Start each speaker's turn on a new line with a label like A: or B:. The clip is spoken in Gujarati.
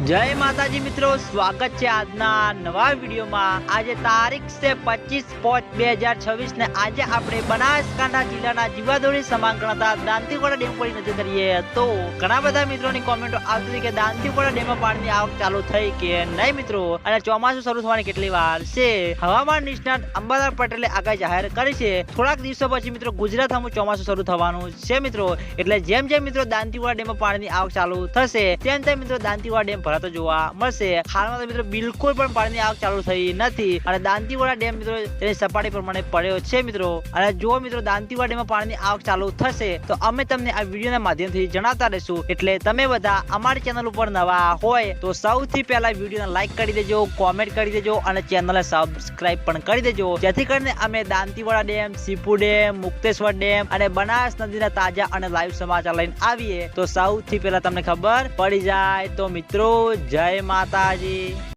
A: જય માતાજી મિત્રો, સ્વાગત છે આજના નવા વિડીયોમાં। આજે તારીખ છે 25/5/2026 ને આજે આપણે બનાસકાંઠા જિલ્લાના જીવાદોરી સમાંકળતા દાંતીવાડા ડેમ પર નજર કરીએ તો ઘણા બધા મિત્રોની કોમેન્ટો આવતી હતી કે દાંતીવાડા ડેમમાં પાણીની આવક ચાલુ થઈ કે નહીં મિત્રો, અને ચોમાસું શરૂ થવાની કેટલી વાર છે। હવામાન નિષ્ણાત અંબાલાલ પટેલે આગાહી જાહેર કરી છે। થોડાક દિવસો પછી મિત્રો ગુજરાતમાં ચોમાસું શરૂ થવાનું છે મિત્રો, એટલે જેમ જેમ મિત્રો દાંતીવાડા ડેમમાં પાણીની આવક ચાલુ થશે તેમ તેમ મિત્રો દાંતીવાડા ડેમ ભરાતો જોવા મળશે। હાલમાં તો મિત્રો બિલકુલ પણ પાણીની આવક ચાલુ થઈ નથી અને દાંતીવાડા ડેમ મિત્રો તેની સપાટી પ્રમાણે પડ્યો છે મિત્રો। અને જો મિત્રો દાંતીવાડા ડેમમાં પાણીની આવક ચાલુ થશે તો અમે તમને આ વિડીયોના માધ્યમથી જણાવતા રહીશું। એટલે તમે બધા અમારી ચેનલ ઉપર નવા હોય તો સૌથી પહેલા વિડીયોને લાઈક કરી દેજો, કોમેન્ટ કરી દેજો અને ચેનલને સબસ્ક્રાઇબ પણ કરી દેજો, જેથી કરીને અમે Dantiwada dam, Sipu dam, Mukteshwar dam અને બનાસ નદીના તાજા અને લાઈવ સમાચાર લઈને આવીએ તો સૌથી પહેલા તમને ખબર પડી જાય। તો મિત્રો જય માતાજી।